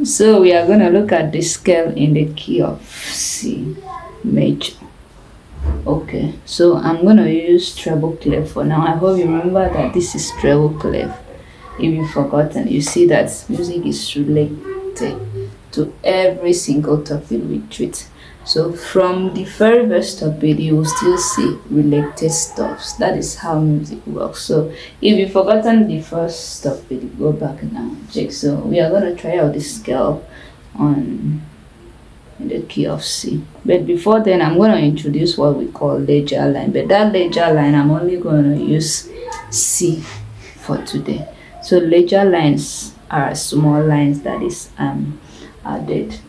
So we are going to look at the scale in the key of C major. Okay, so I'm going to use treble clef for now. I hope you remember that this is treble clef. If you've forgotten, you see that music is related to every single topic we treat. So from the very first topic, you will still see related stuffs. That is how music works. So if you've forgotten the first topic, go back now, check. So we are going to try out the scale on in the key of C. But before then, I'm going to introduce what we call ledger line. But that ledger line, I'm only going to use C for today. So ledger lines are small lines that is added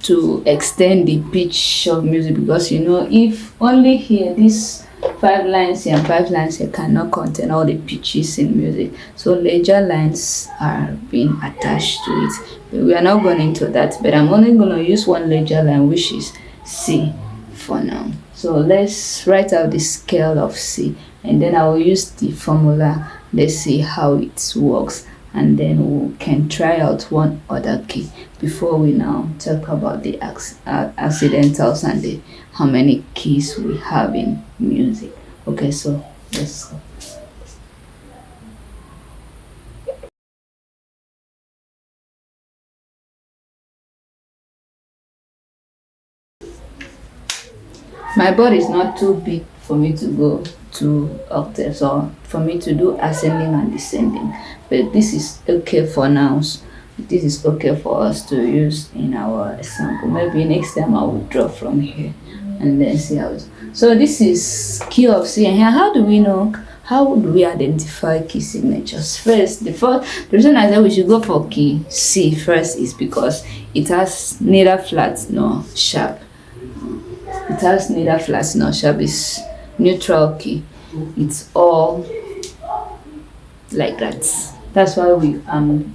to extend the pitch of music, because you know, if only here these 5 lines here and 5 lines here cannot contain all the pitches in music, so ledger lines are being attached to it. But we are not going into that, but I'm only going to use one ledger line, which is C for now. So let's write out the scale of C, and then I will use the formula. Let's see how it works, and then we can try out one other key before we now talk about the accidentals and the how many keys we have in music. Okay, so let's go. My board is not too big for me to go to octaves or for me to do ascending and descending, but this is okay for now. This is okay for us to use in our example. Maybe next time I will draw from here and then see how it. So this is key of C, and here how do we know? How do we identify key signatures? First, the reason I said we should go for key C first is because it has neither flat nor sharp. It has neither flat nor sharp. It's neutral key. It's all like that. That's why we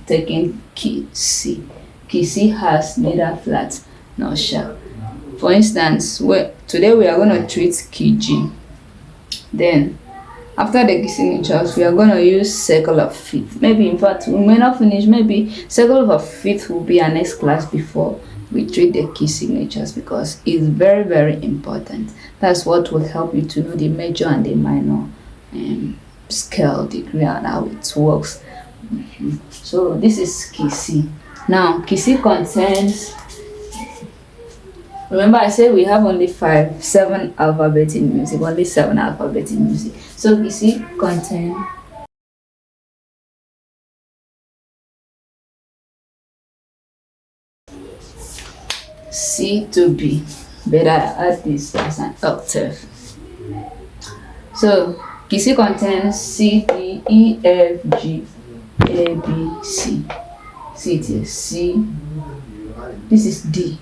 taking key C. Key C has neither flat nor sharp. For instance, today we are going to treat key G. Then after the key signatures, we are going to use circle of fifth. Maybe in fact we may not finish. Maybe circle of fifth will be our next class before we treat the key signatures, because it's very, very important. That's what will help you to know the major and the minor scale degree and how it works. So this is key C. Now key C contains, remember I said we have only 7 alphabets in music, only 7 alphabets in music. So key C contains C to B, but I add this as an octave. So key C contains C, D, E, F, G, A, B, C. See it here, C. This is D.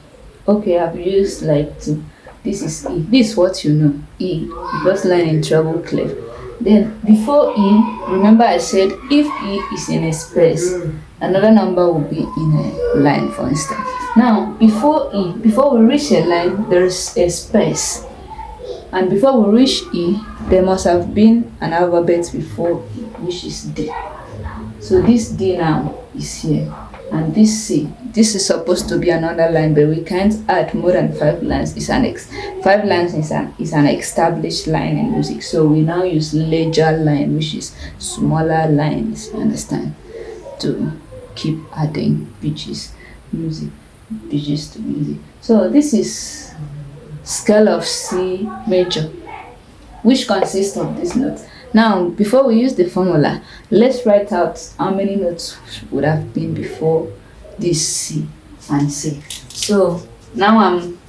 Okay, I've used like 2. This is E. This is what you know, E. First line in treble clef. Then before E, remember I said if E is in a space, another number will be in a line, for instance. Now before E, before we reach a line, there is a space, and before we reach E, there must have been an alphabet before E, which is D. So this D now is here, and this C, this is supposed to be another line, but we can't add more than 5 lines. It's 5 lines is an established line in music. So we now use ledger line, which is smaller lines, you understand, to keep adding pitches to music. So this is scale of C major, which consists of these notes. Now before we use the formula, let's write out how many notes would have been before this C and C. So now I'm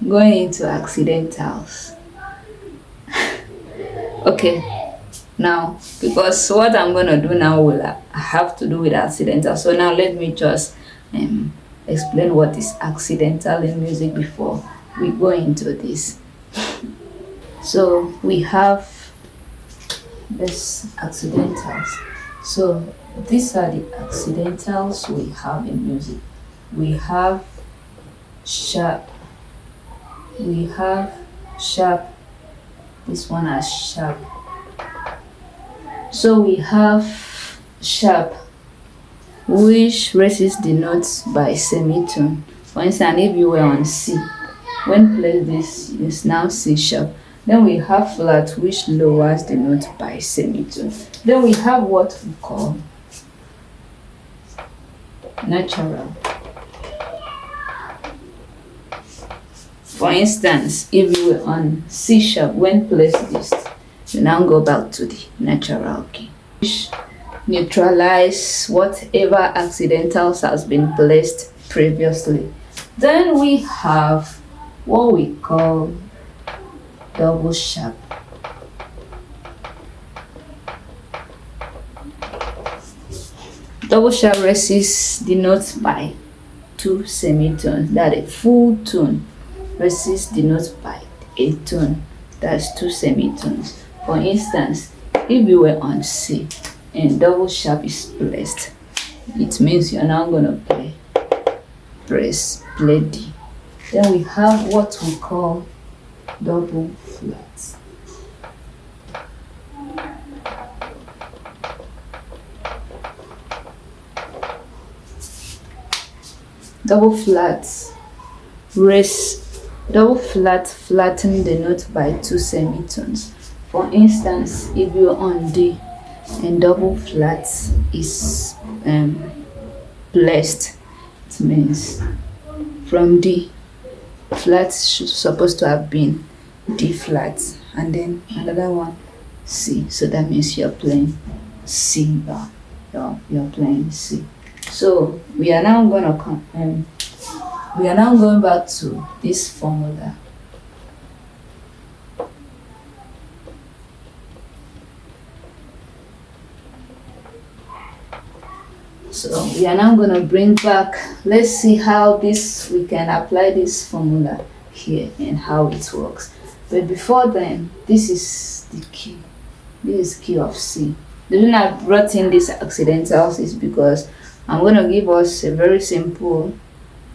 going into accidentals. Okay, now because what I'm going to do now will have to do with accidental, so now let me just explain what is accidental in music before we go into this. So we have this accidentals. So these are the accidentals we have in music. We have sharp. This one has sharp. So we have sharp. which races the notes by semitone. For instance, if you were on C, when played this is now C sharp. Then we have flat, which lowers the note by semitone. Then we have what we call natural. For instance, if you were on C sharp, when placed this, you now go back to the natural key, which neutralize whatever accidentals has been placed previously. Then we have what we call double sharp. Double sharp raises the notes by 2 semitones, that a full tone raises the notes by a tone, that's 2 semitones. For instance, if you were on C and double sharp is placed, it means you're now going to play D. Then we have what we call double flat. Double flat flatten the note by 2 semitones. For instance, if you're on D and double flat is placed, it means from D, flat supposed to have been D flat, and then another one C. So that means you're playing C bar. You're playing C. So we are now going back to this formula. So we are now going to bring back, let's see how we can apply this formula here and how it works. But before then, this is the key. This is key of C. The reason I brought in these accidentals is because I'm going to give us a very simple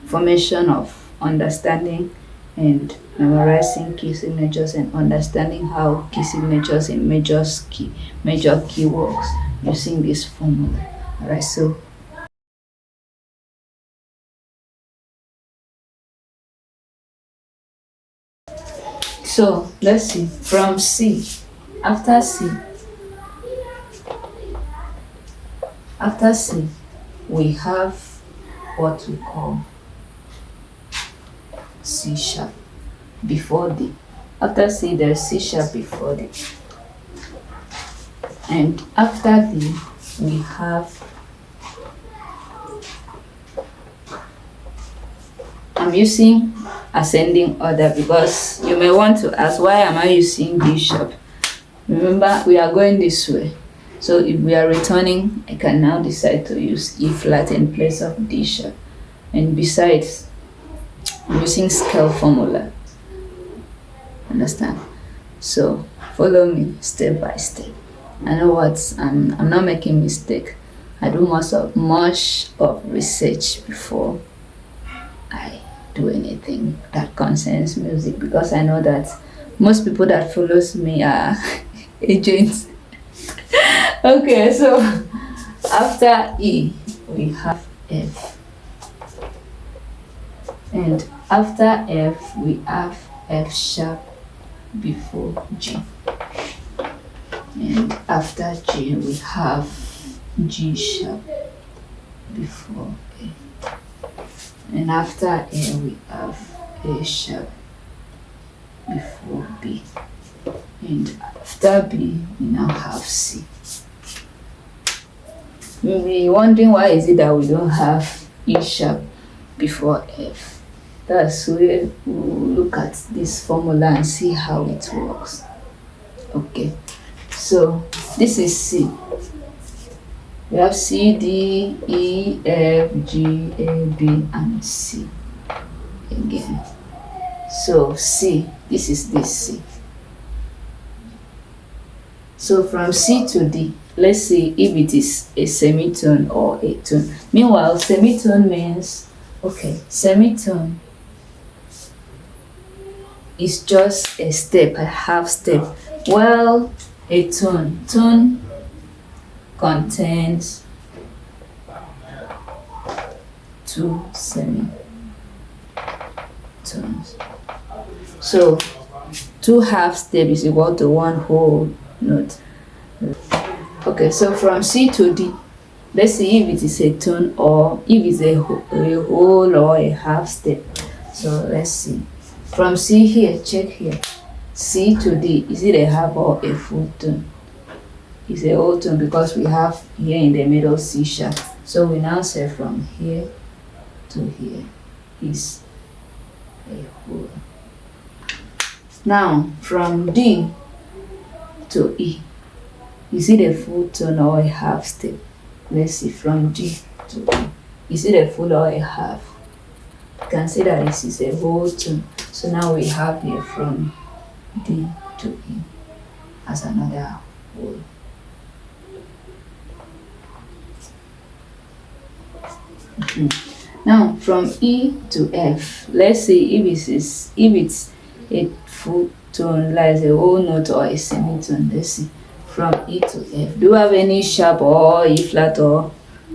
formation of understanding and memorizing key signatures and understanding how key signatures in major key works using this formula. Alright, so let's see, from C, after C we have what we call C sharp before D. After C there's C sharp before D, and after D we have, I'm using ascending order because you may want to ask, why am I using D sharp? Remember, we are going this way. So if we are returning, I can now decide to use E flat in place of D sharp. And besides, I'm using scale formula. Understand? So follow me step by step. I know what I'm not making mistake. I do much of research before I do anything that concerns music, because I know that most people that follows me are agents. Okay, so after E we have F, and after F we have F sharp before G, and after G we have G sharp before A, and after A we have A sharp before B, and after B we now have C. You may be wondering, why is it that we don't have E sharp before F? That's where we'll look at this formula and see how it works. Okay, so this is C. We have C, D, E, F, G, A, B, and C again. So C, this is this C. So from C to D, let's see if it is a semitone or a tone. Meanwhile, semitone means, okay, semitone is just a step, a half step. Well, a tone contains 2 semitones. So 2 half step is equal to 1 whole note. Okay, so from C to D, let's see if it is a tone or if it's a whole or a half step. So let's see. From C here, check here. C to D, is it a half or a full tone? It's a whole tone because we have here in the middle C sharp. So we now say from here to here is a whole. Now from D to E, is it a full tone or a half step? Let's see, from D to E, is it a full or a half? You can see that this is a whole tone. So now we have here from D to E as another whole. Now from E to F, let's see if it's a full tone, like a whole note or a semitone. Let's see. From E to F, do you have any sharp or E flat or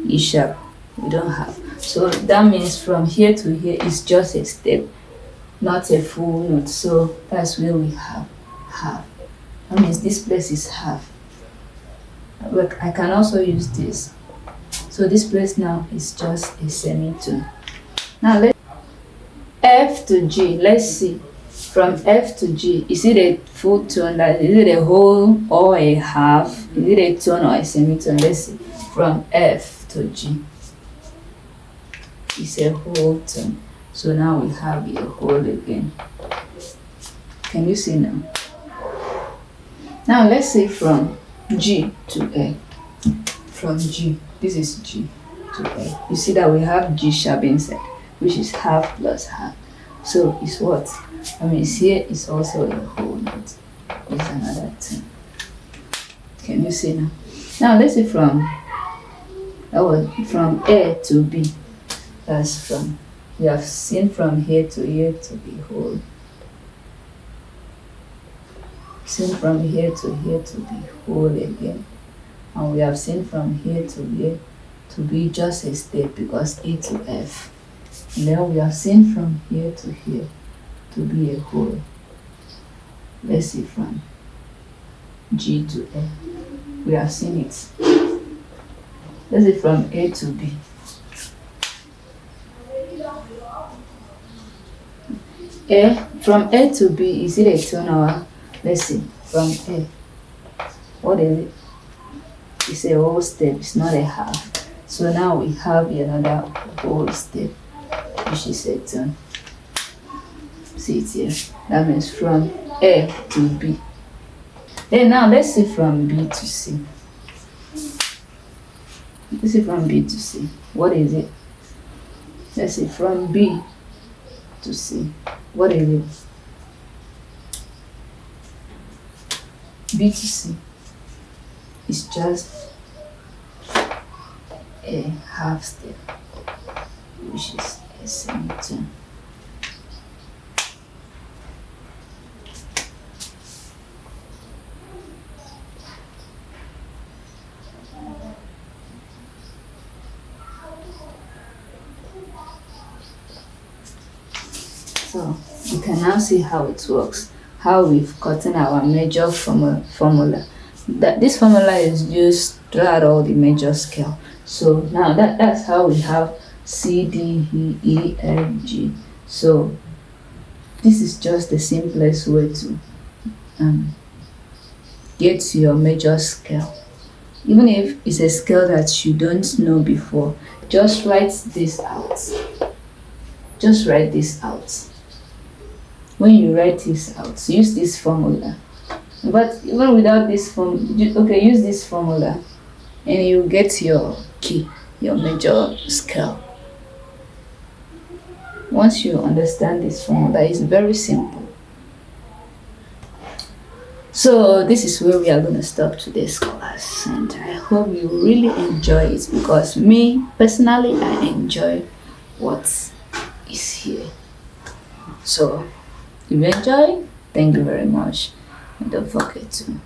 E sharp? We don't have. So that means from here to here is just a step, not a full note. So that's where we have half. That means this place is half. But I can also use this. So this place now is just a semitone. Now let's F to G. Let's see. From F to G, is it a full tone? Is it a whole or a half? Is it a tone or a semitone? Let's see. From F to G, it's a whole tone. So now we have a whole again. Can you see now? Now let's say from G to A. From G, this is G to A. You see that we have G sharp inside, which is half plus half. So it's what? I mean, here is also a whole note. It's another thing. Can you see now? Now let's see from A to B. That's from, we have seen from here to here to be whole. Seen from here to be whole again. And we have seen from here to here to be just a step because A to F. And then we have seen from here to here to be a whole. Let's see from G to A. We have seen it. Let's see from A to B. From A to B, is it a tone or? Let's see, from A. What is it? It's a whole step, it's not a half. So now we have another whole step, which is a tone. See it here. That means from A to B. Then now let's see from B to C. Let's see from B to C. What is it? Let's see from B to C. What is it? B to C is just a half step, which is a semitone. So you can now see how it works, how we've gotten our major formula. That this formula is used throughout all the major scale. So now that's how we have C, D, E, F, G. So this is just the simplest way to get to your major scale. Even if it's a scale that you don't know before, just write this out. Just write this out. When you write this out, use this formula. But even without this use this formula and you get your key, your major scale. Once you understand this formula, it's very simple. So this is where we are going to stop today's class, and I hope you really enjoy it, because me personally, I enjoy what is here. So if you enjoy, thank you very much, and don't forget to